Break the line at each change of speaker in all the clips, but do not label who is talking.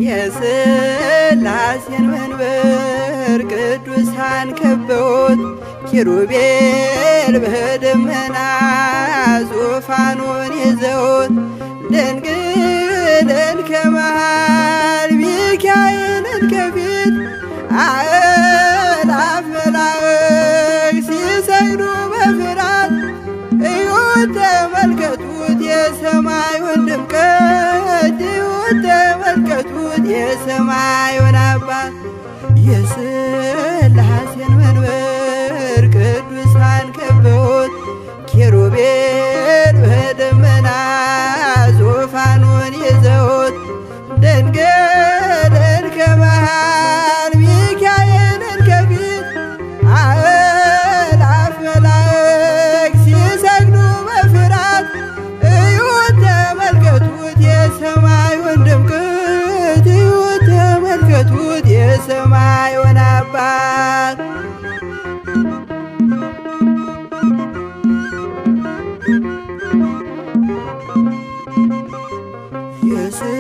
የሥላሴን መንበር ቅዱሳን ከበውት ኪሩቤል በደመና ዙፋኑን ይዘውት ድንግልን ከመሃል ሚካኤልን ከፊት አእላፍ መላእክት ሲሰግዱ በፍርሃት እዩት ተመልከቱት የሰማዩን ድምቀት እዩት ተመልከቱት የሰማዩን አባት የሥላሴን መንበር ቅዱሳን ከበውት ኪሩቤል በደመና ዙፋኑን ይዘውት ድንግልን ከመሃል ሚካኤልን ከፊት አእላፍ መላእክት ሲሰግዱ በፍርሃት እዩት ተመልከቱት የሰማዩን ድምቀት እዩት ተመልከቱት የሰማዩን አባት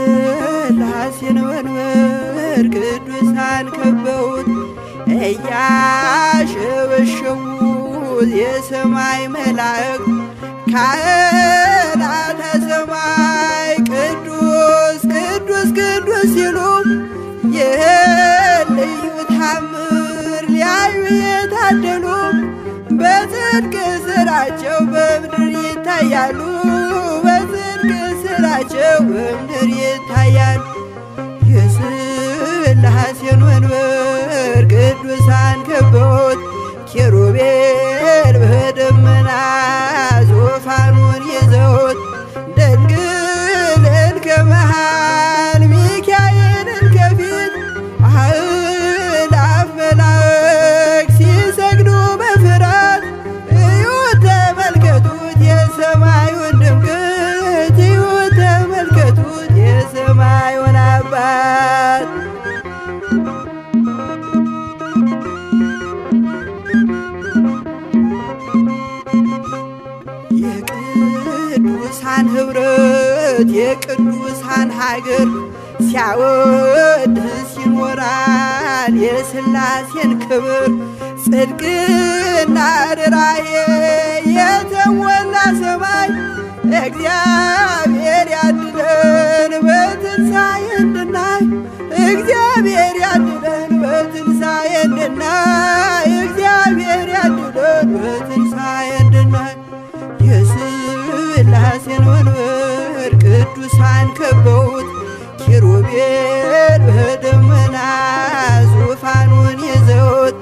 የሥላሴን መንበር ቅዱሳን ከበውት እያሸበሸቡት የሰማይ መላእክት ካህናተ ሰማይ ቅዱስ ቅዱስ ቅዱስ ሲሉ ይህን ልዩ ታምር ሊያዩ የታደሉ በጽድቅ ሥራቸው በምድር ይታያሉ በጽድቅ ሥራቸው በምድር ይታያሉ። የሥላሴን መንበር ቅዱሳን ከበውት ኪሩቤል በደመና ዙፋኑን ይዘውት ድንግልን ከመሃል ሚካኤልን ከፊት አእላፍ መላእክት ሲሰግዱ በፍርሃት እዩት ተመልከቱት የሰማዩን ድምቀት እዩት ተመልከቱት የሰማዩን አባት የቅዱሳን ኅብረት የቅዱሳን ሀገር ሲያወድስ ይኖራል የሥላሴን ክብር ጽድቅና ርኅራኄ የተሞላ ሰማይ እግዚአብሔር ያድለን በትንሣኤ እንድናይ እግዚአብሔር ያድለን በትንሣኤ እንድናይ እግዚአብሔር ያድለን በትንሣኤ እንድናይ የሥላሴን መንበር ቅዱሳን ከበውት ኪሩቤል በደመና ዙፋኑን ይዘውት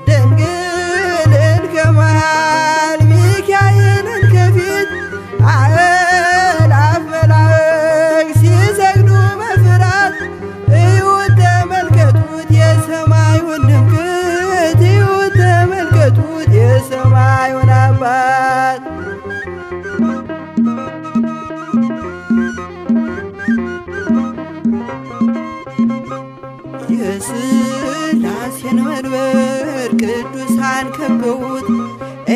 ድንግልን ከመሃል ሚካኤልን ከፊት አእላፍ መላእክት ሲሰግዱ በፍርሃት እዩት ተመልከቱት የሰማዩን ድምቀት እዩት ተመልከቱት የሰማዩን አባት የሥላሴን መንበር ቅዱሳን ከበውት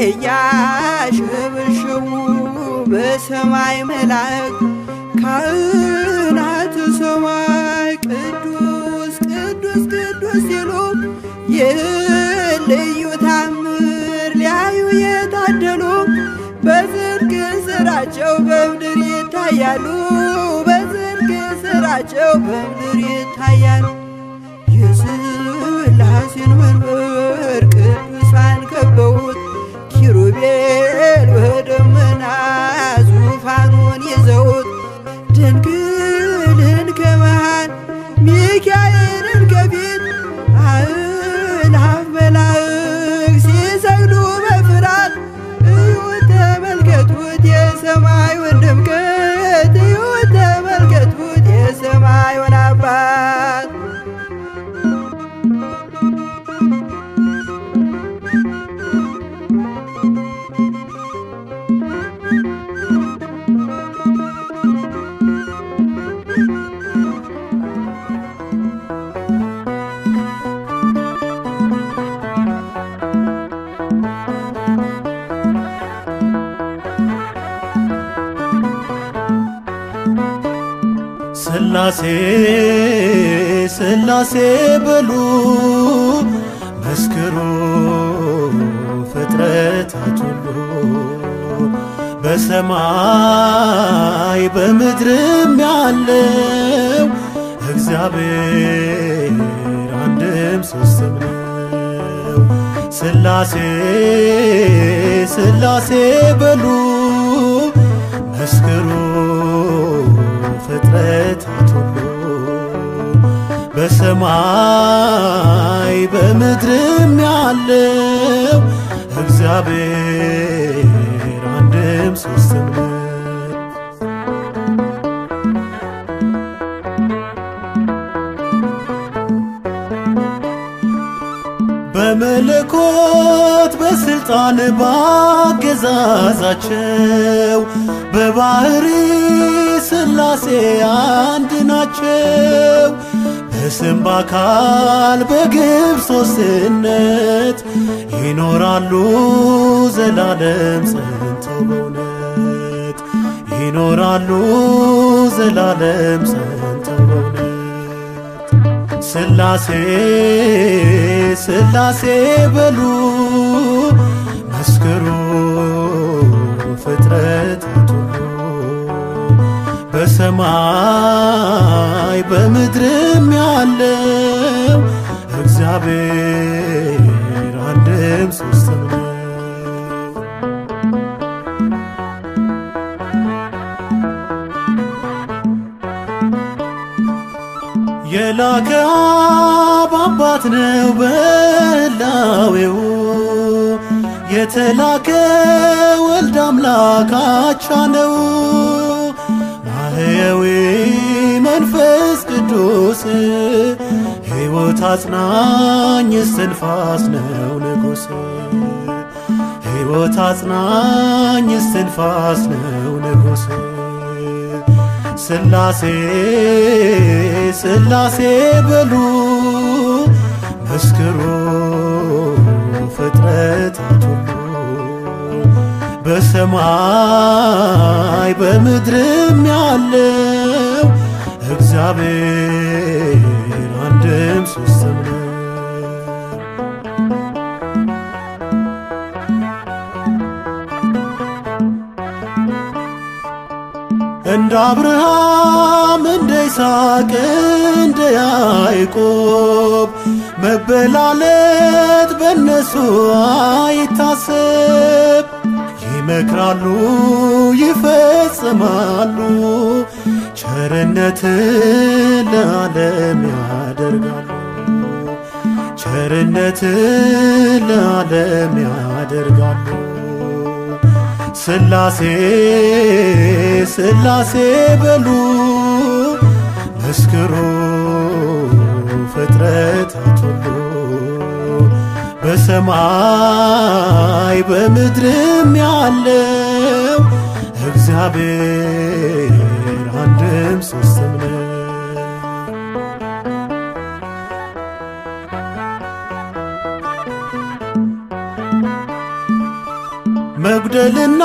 እያሸበሸቡ በሰማይ መላእክት ካህናተ ሰማይ ቅዱስ ቅዱስ ቅዱስ ሲሉ ይህን ልዩ ታምር ሊያዩ የታደሉ በጽድቅ ሥራቸው በምድር ይታያሉ በጽድቅ ሥራቸው በምድር ይታያሉ። የሥላሴን መንበር ቅዱሳን ከበውት ኪሩቤል በደመና ዙፋኑን ይዘውት ድንግልን ከመሃል ሚካኤልን ከፊት አእላፍ መላእክት ሲሰግዱ በፍርሃት እዩት ተመልከቱት የሰማዩን ድምቀት እዩት ተመልከቱት የሰማዩን አባት
ስላሴ ስላሴ በሉ መስክሩ ፍጥረታት ሁሉ በሰማይ በምድርም ያለው እግዚአብሔር አንድም ሶስትም ነው። ስላሴ ስላሴ በሉ መስክሩ ፍጥረታት ሁሉ በሰማይ በምድርም ያለው እግዚአብሔር አንድም ሶስትም ነው። በመለኮት በስልጣን ባገዛዛቸው በባህሪ ስላሴ አንድ ናቸው። በስም በአካል በግብር ሶስትነት ይኖራሉ ዘላለም ጸንተው በእውነት ይኖራሉ ዘላለም ጸንተው በእውነት። ስላሴ ስላሴ በሉ መስክሩ ፍጥረታት ሁሉ በሰማይ በምድርም ያለው እግዚአብሔር አንድም ሶስትም ነው። የላከ አብ አባት ነው በህላዌው የተላከ ወልድ አምላክ አቻ ነው። ማህየዊ መንፈስ ቅዱስ ሕይወት አጽናኝ እስትንፋስ ነው ንጉሥ ሕይወት አጽናኝ እስትንፋስ ነው ንጉሥ። ስላሴ ስላሴ በሉ መስክሩ ፍጥረታት ሁሉ በሰማይ በምድርም ያለው እግዚአብሔር አንድም ሶስትም ነው። እንደ አብርሃም እንደ ይስሐቅ እንደ ያዕቆብ መበላለት በነሱ አይታሰብ። ይመክራሉ ይፈጽማሉ ቸርነት ለዓለም ያደርጋሉ ቸርነት ለዓለም ያደርጋሉ። ስላሴ ስላሴ በሉ መስክሩ ፍጥረታት ሁሉ በሰማይ በምድርም ያለው እግዚአብሔር አንድም ሶስትም ነው። መጉደልና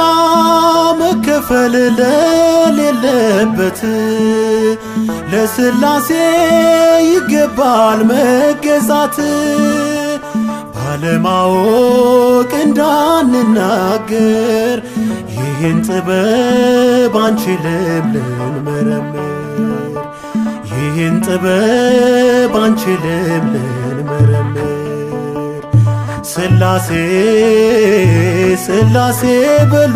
መከፈል ለሌለበት ለስላሴ ይገባል መገዛት። ባለማወቅ እንዳንናገር ይህን ጥበብ አንችልም ልንመረምር ይህን ጥበብ አንችልም ልንመረምር። ስላሴ ስላሴ በሉ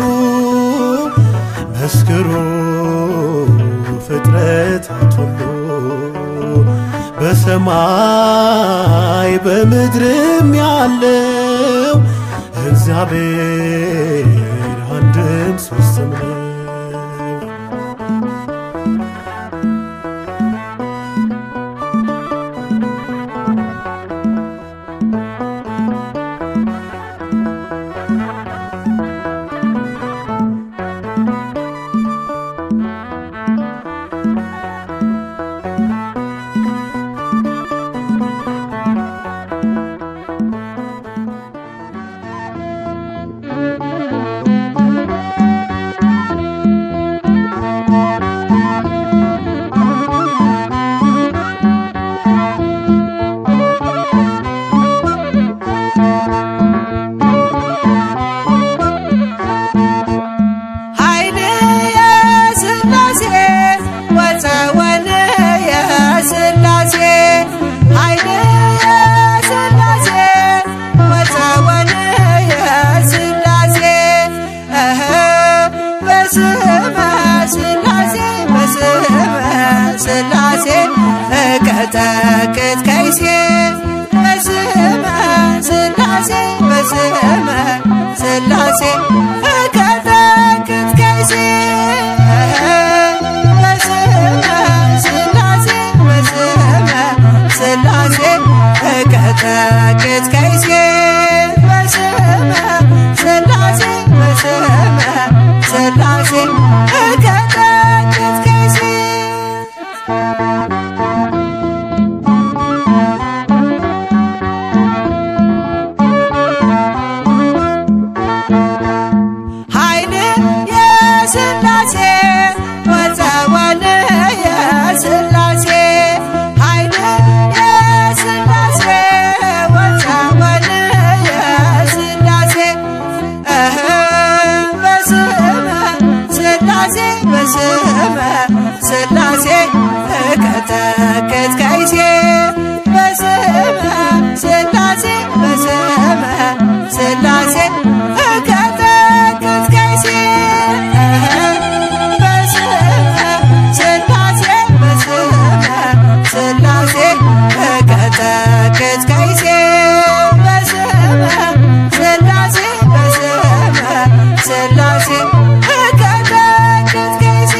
መስክሩ ፍጥረታት ሁሉ በሰማይ በምድርም ያለው እግዚአብሔር አንድም ሶስትም ነው።
ስላሴ በስመ ስላሴ እቀጠቅጥ ከይሴ በስመ ስላሴ በስመ ስላሴ እቀጠቅጥ ከይሴ በስመ ስላሴ በስመ ስላሴ እቀጠቅጥ ከይሴ በስመ ስላሴ በስመ ስላሴ እቀጠቅጥ ከይሴ ኃይል የስላሴ ወፀወን የስላሴ ኃይል የስላሴ ወፀወን የስላሴ በስመ ስላሴ በስመ ስላሴ እቀጠቅጥ ከይሴ በስመ ስላሴ በስመ ስላሴ እቀጠቅጥ ከይሴ በስመ ስላሴ በስመ ስላሴ እቀጠቅጥ ከይሴ በስመ ስላሴ በስመ ስላሴ እቀጠቅጥ ከይሴ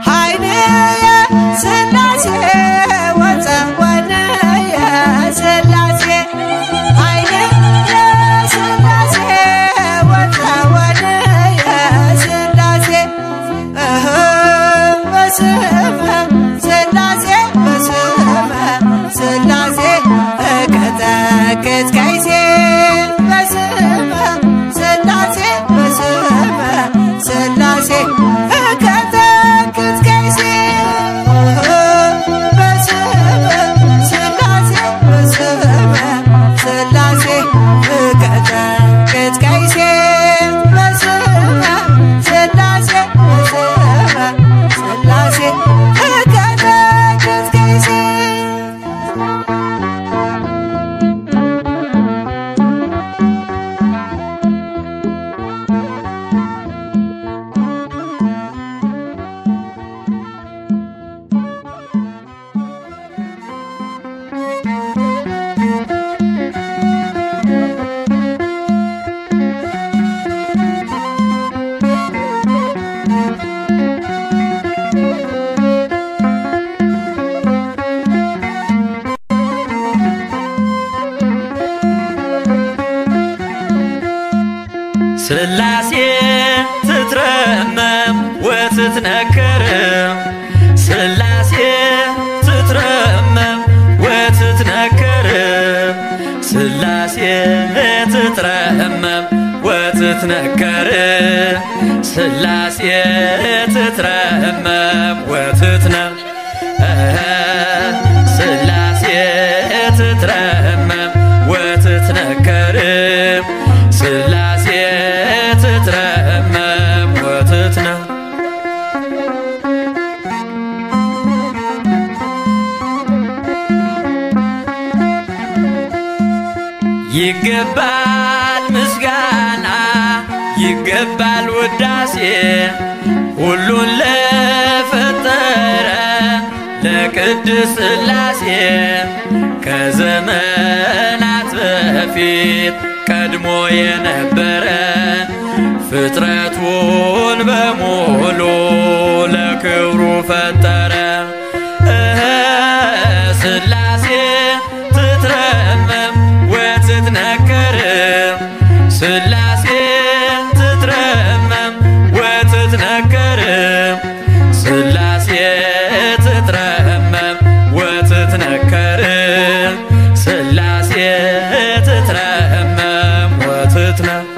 ኃይል የስላሴ ወፀወን የስላሴ ኃይል የስላሴ ወፀወን የስላሴ በስመ ስላሴ በስመ ስላሴ እቀጠቅጥ ከይሴ በስመ ስላሴ በስመ ስላሴ እቀጠቅጥ ከይሴ በስመ ስላሴ በስመ ስላሴ እቀጠቅጥ ከይሴ በስመ ስላሴ በስመ ስላሴ እቀጠቅጥ ከይሴ
ስላሴ ትትረመም ወትትነከር ስላሴ ትትረመም ወትትነከር ስላሴ ትትረመም ወትትነከር ስላሴ ትትረመም ወትትነከር ስላሴ ትትረመም ወትትነከር ስላሴ ትትረመም ወትትነከር ይገባል ምስጋና ይገባል ውዳሴ ሁሉን ለፈጠረ ለቅድስት ስላሴ ከዘመናት በፊት ቀድሞ የነበረ ፍጥረቱን በሙሉ ለክብሩ ፈጠረ ስላሴ ትትረመም ወትትነከር ስላሴ ትትረመም ወትትነከር ስላሴ ትትረመም ወትትነከር ስላሴ ትትረመም ወትትነከር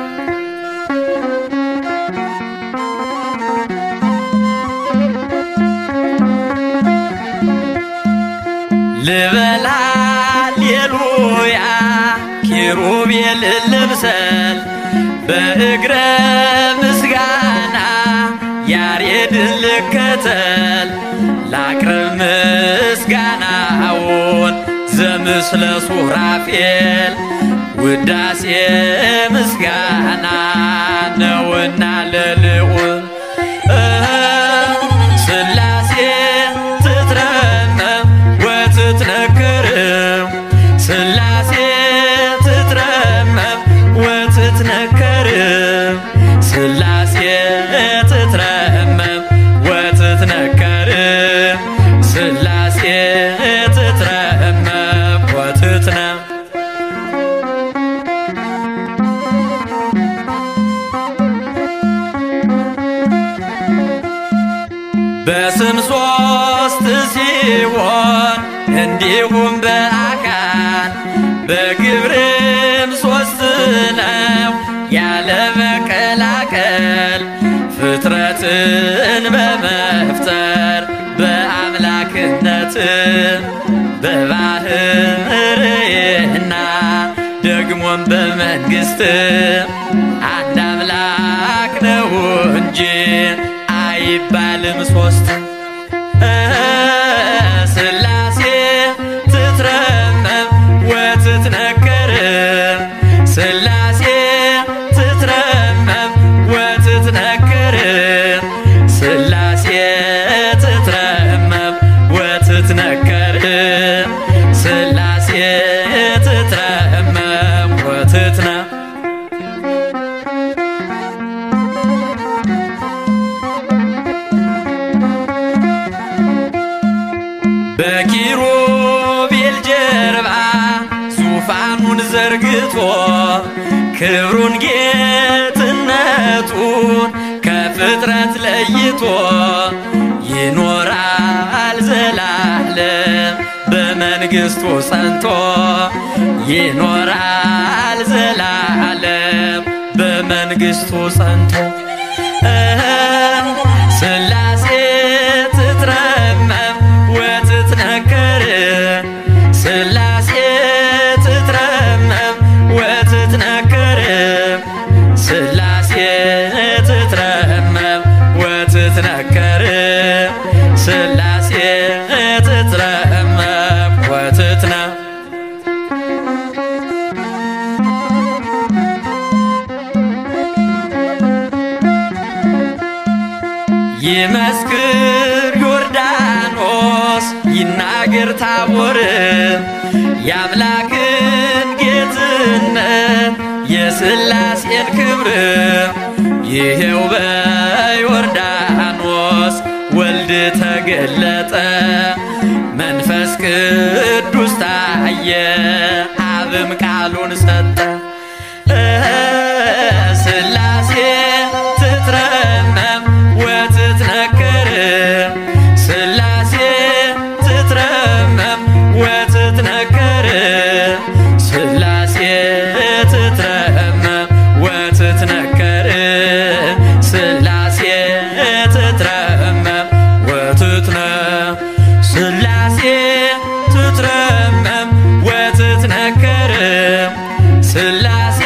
ልበል ሃሌሉያ ኪሩቤል ልብሰል በእግረ ምስጋና ያሬድን ልከተል ላቅርብ ምስጋናውን ዘምስለ ሱራፌል ውዳሴ ምስጋና ነውና ለልዑል ሥላሴ ትትረመም ወትትነክር ሥላሴ ትትረመም ወትትነክር ሥላሴ ትትረመም ወትትነክር ሥላሴ ትትረመም ወትትነክር በስም ሶስት ሲሆን እንዲሁም በአካል በግብርም ሶስት ነው ያለ መቀላቀል ፍጥረትን በመፍጠር በአምላክነት በባህርይና ደግሞም በመንግሥት አንድ አምላክ ነው እንጂ አይባልም ሶስት ሥላሴ ትትረመም ወትትነክር ሥላሴ ትትረመም ወትትነክር ሥላሴ ትትረመም ወትትነክር ሥላሴ ትትረመም ወትትነክር በኪሩቤል ጀርባ ዙፋኑን ዘርግቶ ክብሩን ጌትነቱን ከፍጥረት ለይቶ ይኖራል ዘላለም በመንግሥቱ ጸንቶ ይኖራል ዘላለም በመንግሥቱ ጸንቶ ሥላሴ ትትረመም ወትትነክር ሥላሴ ትትረመም ወትትነክር ሥላሴ ትትረመም ወትትነክር ሥላሴ ትትረመም ወትትነክር ይመስክር ዮርዳኖስ ይናገር ታቦር የአምላክን ጌትነት የሥላሴን ክብር ይሄው በዮርዳኖስ ወልድ ተገለጠ መንፈስ ቅዱስ ታየ አብም ቃሉን ሰጠ ሥላሴ ትትረመም ወትትነክር ሥላሴ ትትረመም ወትትነክር ሥላሴ ትትረመም ወትትነክር ሥላሴ ትትረመም ወትትነክር ሥላሴ ትትረመም ወትትነክር ሥላሴ